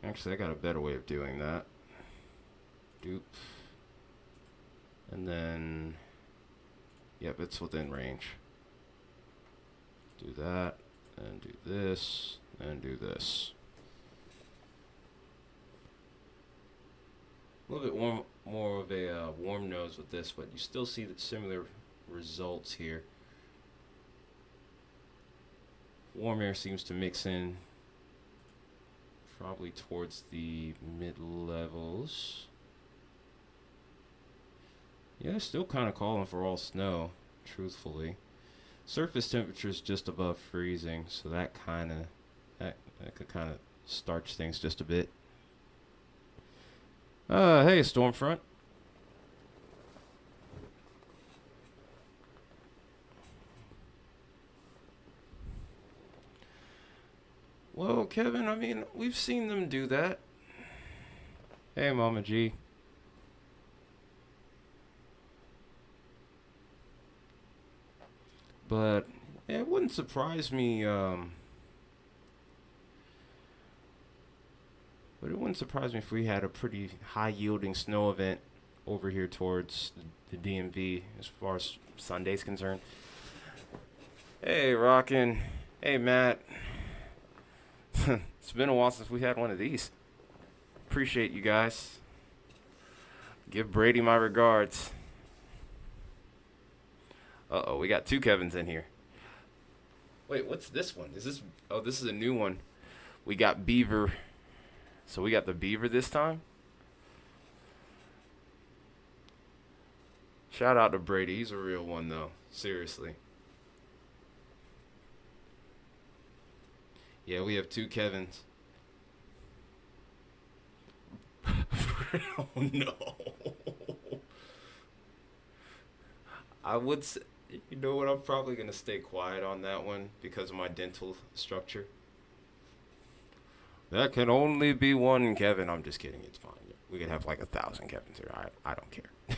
A: Actually, I got a better way of doing that. Dupe. And then, yep, it's within range. Do that, and do this, and do this. A little bit more of a warm nose with this, but you still see the similar results here. Warm air seems to mix in probably towards the mid-levels. Yeah, still kind of calling for all snow, truthfully. Surface temperature is just above freezing, so that could kind of starch things just a bit. Hey, Stormfront. Well, Kevin, I mean, we've seen them do that. Hey, Mama G. But it wouldn't surprise me. But it wouldn't surprise me if we had a pretty high-yielding snow event over here towards the DMV as far as Sunday's concerned. Hey, Rockin'. Hey, Matt. It's been a while since we had one of these. Appreciate you guys. Give Brady my regards. Uh-oh, we got two Kevins in here. Wait, what's this one? Oh, this is a new one. We got Beaver. So we got the Beaver this time? Shout out to Brady. He's a real one, though. Seriously. Yeah, we have two Kevins. Oh, no. I would say, you know what, I'm probably going to stay quiet on that one because of my dental structure. That can only be one Kevin. I'm just kidding. It's fine. We could have like 1,000 Kevins here. I don't care.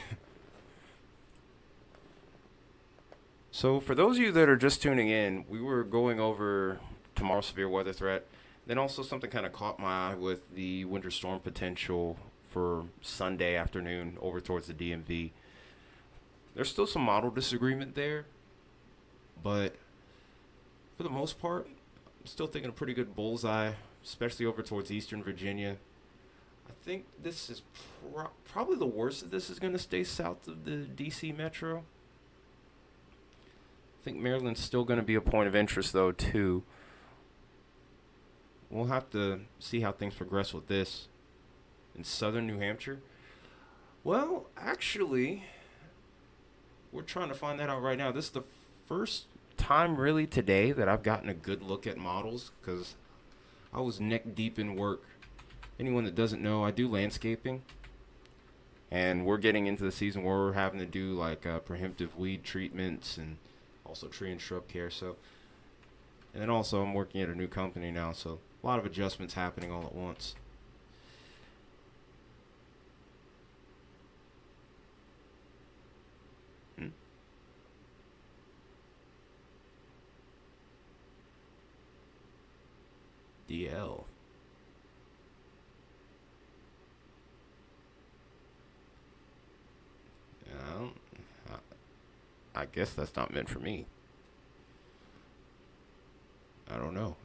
A: So for those of you that are just tuning in, we were going over tomorrow's severe weather threat. Then also something kind of caught my eye with the winter storm potential for Sunday afternoon over towards the DMV. There's still some model disagreement there, but for the most part, I'm still thinking a pretty good bullseye, especially over towards eastern Virginia. I think this is probably the worst of this is going to stay south of the DC metro. I think Maryland's still going to be a point of interest, though, too. We'll have to see how things progress with this. In southern New Hampshire? Well, actually, we're trying to find that out right now. This is the first time really today that I've gotten a good look at models because I was neck deep in work anyone that doesn't know, I do landscaping. And we're getting into the season where we're having to do like preemptive weed treatments and also tree and shrub care. So, and then also I'm working at a new company now, so a lot of adjustments happening all at once. Hmm. DL. Yeah, I guess that's not meant for me. I don't know.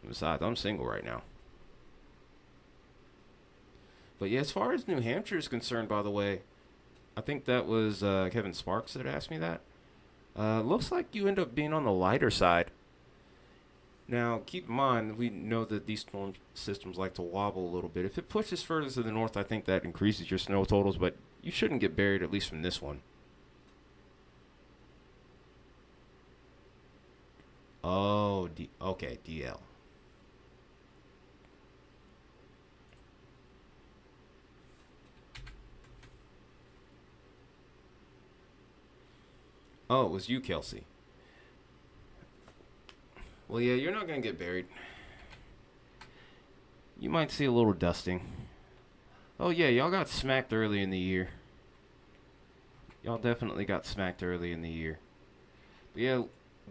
A: Besides, I'm single right now. But yeah, as far as New Hampshire is concerned, by the way, I think that was Kevin Sparks that asked me that. Looks like you end up being on the lighter side. Now, keep in mind, we know that these storm systems like to wobble a little bit. If it pushes further to the north, I think that increases your snow totals, but you shouldn't get buried, at least from this one. Oh, okay, DL. Oh, it was you, Kelsey. Well, yeah, you're not going to get buried. You might see a little dusting. Oh, yeah, y'all got smacked early in the year. Y'all definitely got smacked early in the year. But yeah,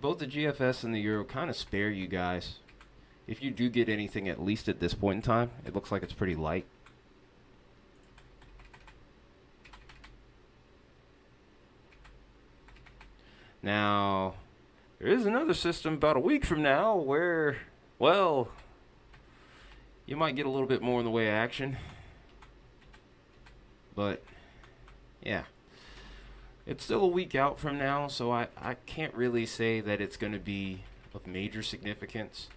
A: both the GFS and the Euro kind of spare you guys. If you do get anything, at least at this point in time, it looks like it's pretty light. Now, there is another system about a week from now where, well, you might get a little bit more in the way of action. But, yeah. It's still a week out from now, so I can't really say that it's going to be of major significance.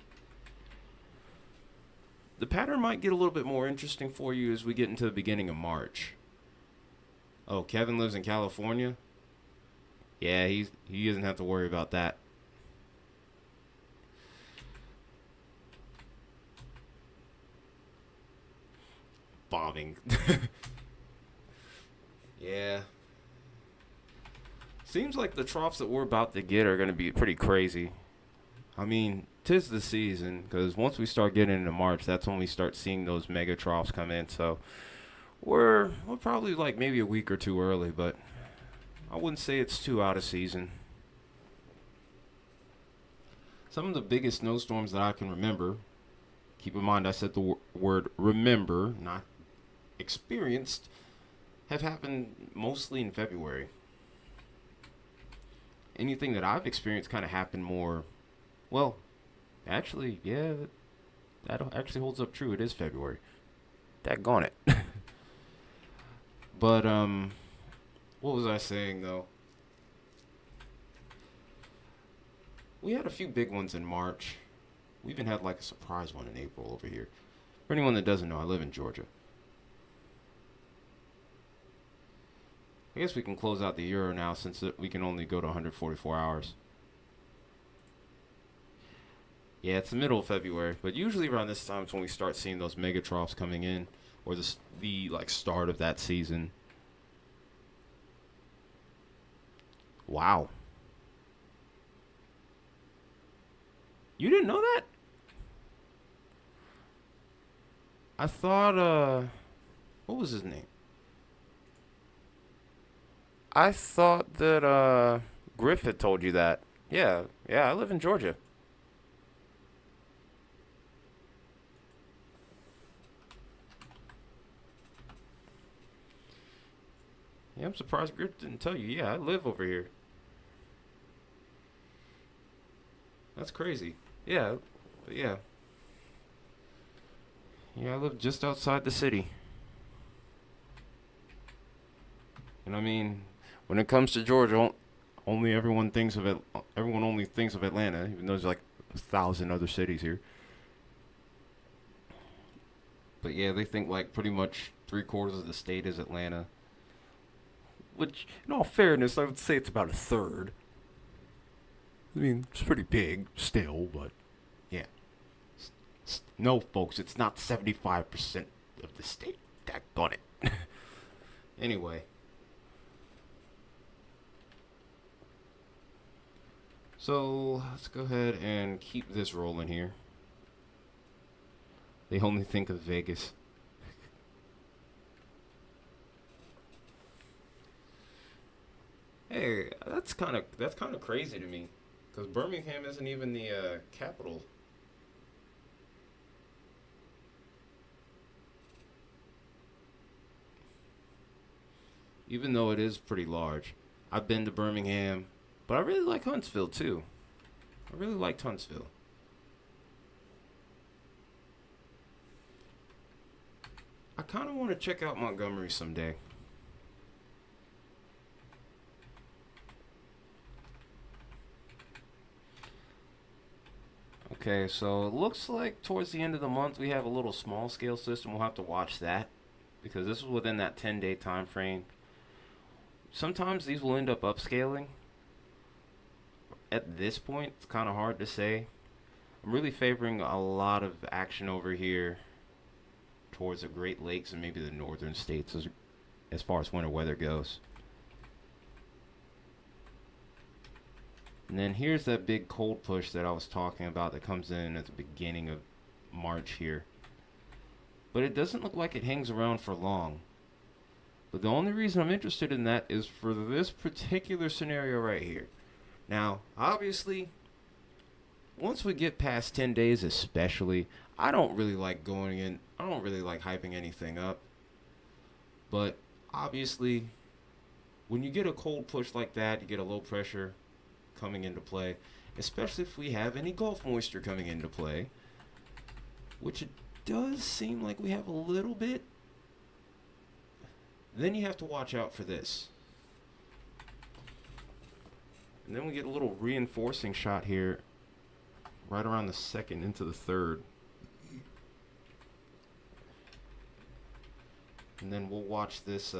A: The pattern might get a little bit more interesting for you as we get into the beginning of March. Oh, Kevin lives in California? Yeah, he doesn't have to worry about that. Bombing. Yeah. Seems like the troughs that we're about to get are going to be pretty crazy. I mean, 'tis the season, because once we start getting into March, that's when we start seeing those mega troughs come in. So we're probably like maybe a week or two early, but I wouldn't say it's too out of season. Some of the biggest snowstorms that I can remember, keep in mind I said the word remember, not experienced, have happened mostly in February. Anything that I've experienced kind of happened more, well, actually, yeah, that actually holds up true. It is February. Daggone it. But, what was I saying, though? We had a few big ones in March. We even had like a surprise one in April over here. For anyone that doesn't know, I live in Georgia. I guess we can close out the Euro now since we can only go to 144 hours. Yeah, it's the middle of February, but usually around this time is when we start seeing those mega troughs coming in, or the like start of that season. Wow, you didn't know that? I thought what was his name? I thought that Griff had told you that. Yeah, yeah, I live in Georgia. Yeah, I'm surprised Griff didn't tell you. Yeah, I live over here. That's crazy. Yeah, but yeah. Yeah, I live just outside the city. And I mean, when it comes to Georgia, only everyone thinks of it. Everyone only thinks of Atlanta, even though there's like 1,000 other cities here. But yeah, they think like pretty much 3/4 of the state is Atlanta. Which, in all fairness, I would say it's about a third. I mean, it's pretty big still, but yeah. No, folks, it's not 75% of the state. Daggone it. Anyway, so let's go ahead and keep this rolling here. They only think of Vegas. Hey, that's kind of crazy to me, because Birmingham isn't even the capital. Even though it is pretty large. I've been to Birmingham, but I really like Huntsville too. I really liked Huntsville. I kind of want to check out Montgomery someday. Okay, so it looks like towards the end of the month we have a little small scale system. We'll have to watch that because this is within that 10-day time frame. Sometimes these will end up upscaling. At this point, it's kind of hard to say. I'm really favoring a lot of action over here towards the Great Lakes and maybe the northern states as far as winter weather goes. And then here's that big cold push that I was talking about that comes in at the beginning of March here. But it doesn't look like it hangs around for long. But the only reason I'm interested in that is for this particular scenario right here. Now, obviously, once we get past 10 days especially, I don't really like I don't really like hyping anything up. But obviously, when you get a cold push like that, you get a low pressure coming into play, especially if we have any Gulf moisture coming into play, which it does seem like we have a little bit, then you have to watch out for this. And then we get a little reinforcing shot here right around the second into the third. And then we'll watch this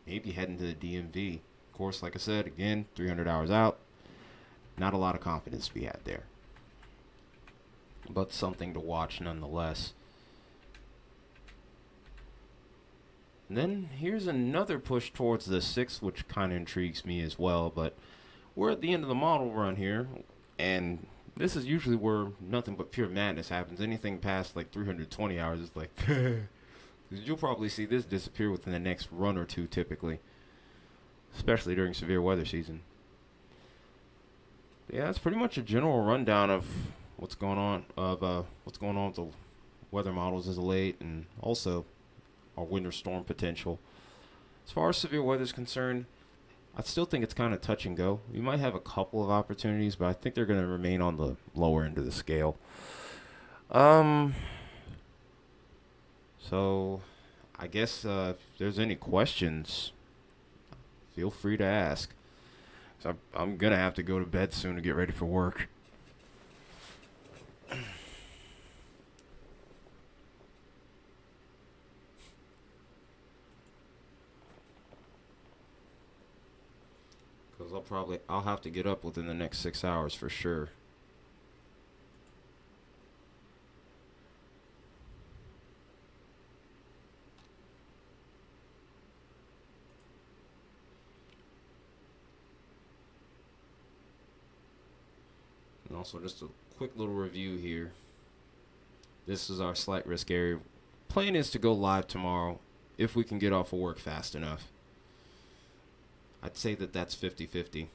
A: maybe head into the DMV. Of course, like I said, again, 300 hours out. Not a lot of confidence to be had there. But something to watch nonetheless. And then here's another push towards the 6th, which kind of intrigues me as well. But we're at the end of the model run here. And this is usually where nothing but pure madness happens. Anything past like 320 hours is like... You'll probably see this disappear within the next run or two typically. Especially during severe weather season. Yeah, that's pretty much a general rundown of what's going on with the weather models as of late, and also our winter storm potential. As far as severe weather is concerned, I still think it's kind of touch and go. We might have a couple of opportunities, but I think they're going to remain on the lower end of the scale. So I guess if there's any questions, feel free to ask. So I'm going to have to go to bed soon to get ready for work. Because I'll have to get up within the next 6 hours for sure. And also just a quick little review here. This is our slight risk area. Plan is to go live tomorrow if we can get off of work fast enough. I'd say that that's 50-50.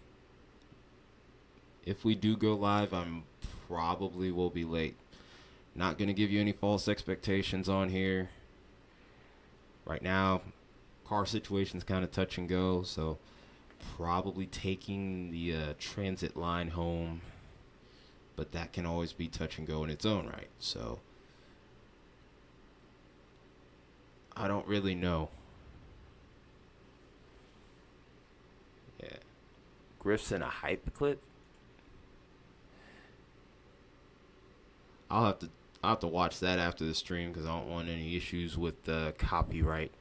A: If we do go live, I'm probably will be late. Not going to give you any false expectations on here. Right now, car situation's kind of touch and go, so probably taking the transit line home. But that can always be touch and go in its own right. So I don't really know. Yeah. Griff's in a hype clip. I'll have to watch that after the stream because I don't want any issues with copyright.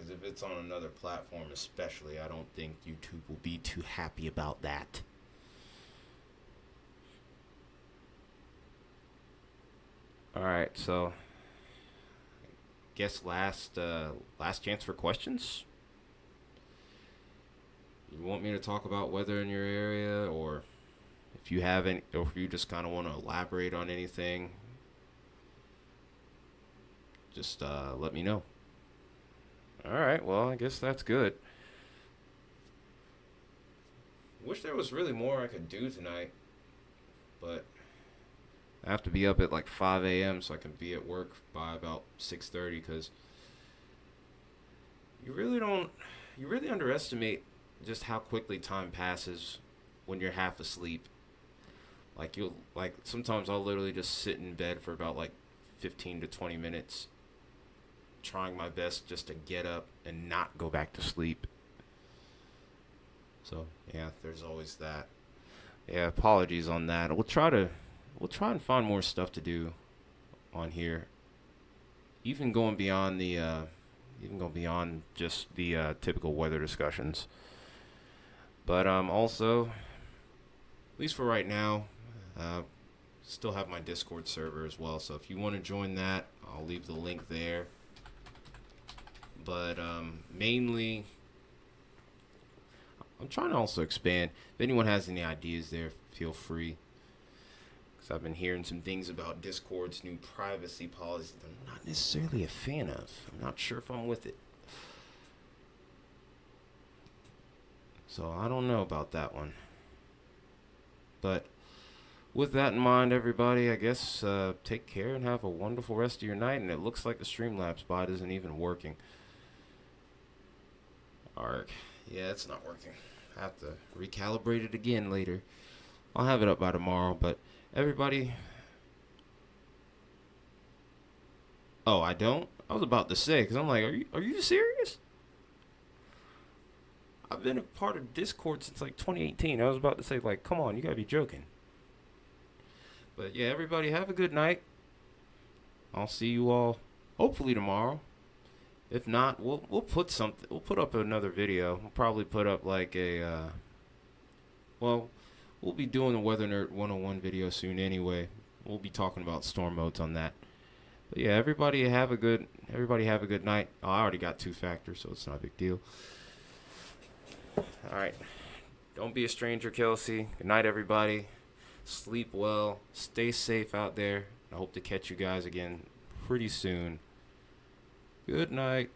A: because if it's on another platform especially, I don't think YouTube will be too happy about that. Alright, so guess last chance for questions. You want me to talk about weather in your area, or if you haven't, or if you just kind of want to elaborate on anything, just let me know. Alright, well, I guess that's good. Wish there was really more I could do tonight, but I have to be up at like 5 a.m. so I can be at work by about 6:30, because you really underestimate just how quickly time passes when you're half asleep. Like sometimes I'll literally just sit in bed for about like 15 to 20 minutes trying my best just to get up and not go back to sleep. So, yeah, there's always that. Yeah, apologies on that. We'll try and find more stuff to do on here. Even going beyond just the typical weather discussions. But also, at least for right now, still have my Discord server as well. So if you want to join that, I'll leave the link there. But mainly, I'm trying to also expand. If anyone has any ideas there, feel free. Because I've been hearing some things about Discord's new privacy policy that I'm not necessarily a fan of. I'm not sure if I'm with it. So I don't know about that one. But with that in mind, everybody, I guess take care and have a wonderful rest of your night. And it looks like the Streamlabs bot isn't even working. Arg. Yeah, it's not working. I have to recalibrate it again later. I'll have it up by tomorrow, but everybody... Oh, I don't? I was about to say, because I'm like, are you serious? I've been a part of Discord since like 2018. I was about to say, like, come on, you gotta be joking. But yeah, everybody have a good night. I'll see you all hopefully tomorrow. If not, we'll put something. We'll put up another video. We'll probably put up like a. We'll be doing the Weather Nerd 101 video soon anyway. We'll be talking about storm modes on that. But yeah, everybody have a good night. Oh, I already got 2 factors, so it's not a big deal. All right. Don't be a stranger, Kelsey. Good night, everybody. Sleep well. Stay safe out there. I hope to catch you guys again pretty soon. Good night.